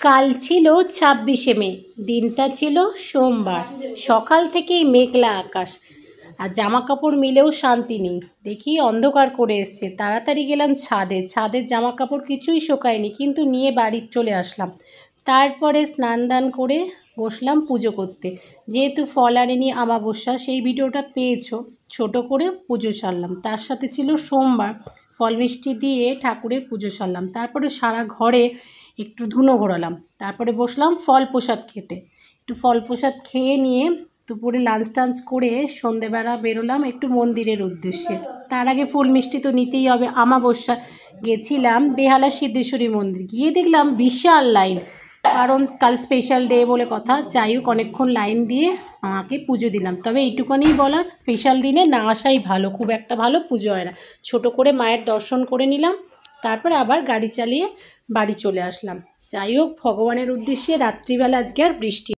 কাল ছিল 26শে মে, দিনটা ছিল সোমবার। সকাল থেকেই মেঘলা আকাশ, আর জামা কাপড় মিলেও শান্তি নেই। দেখি অন্ধকার করে এসছে, তাড়াতাড়ি গেলাম ছাদের জামা কাপড় কিছুই শোকায়নি, কিন্তু নিয়ে বাড়ি চলে আসলাম। তারপরে স্নান দান করে বসলাম পুজো করতে। যেহেতু ফল আনেনি আমাবস্যা, সেই ভিডিওটা পেয়েছো, ছোট করে পুজো সারলাম। তার সাথে ছিল সোমবার, ফল মিষ্টি দিয়ে ঠাকুরের পুজো সারলাম। তারপরে সারা ঘরে একটু ধুনো ঘোরালাম। তারপরে বসলাম ফল প্রসাদ খেতে। একটু ফল প্রসাদ খেয়ে নিয়ে দুপুরে লাঞ্চ টাঞ্চ করে সন্ধেবেলা বেরোলাম একটু মন্দিরের উদ্দেশ্যে। তার আগে ফুল মিষ্টি তো নিতেই হবে, আমাবস্যা। গেছিলাম বেহালা সিদ্ধেশ্বরী মন্দির, গিয়ে দেখলাম বিশাল লাইন, কারণ কাল স্পেশাল ডে বলে কথা। যাই হোক, অনেকক্ষণ লাইন দিয়ে মাকে পুজো দিলাম। তবে এইটুকুনি বলার, স্পেশাল দিনে না আসাই ভালো, খুব একটা ভালো পুজো হয় না। ছোট করে মায়ের দর্শন করে নিলাম, তারপর আবার গাড়ি চালিয়ে বাড়ি চলে আসলাম। যাই হোক, ভগবানের উদ্দেশ্যে রাত্রিবেলা আজকে আর বৃষ্টি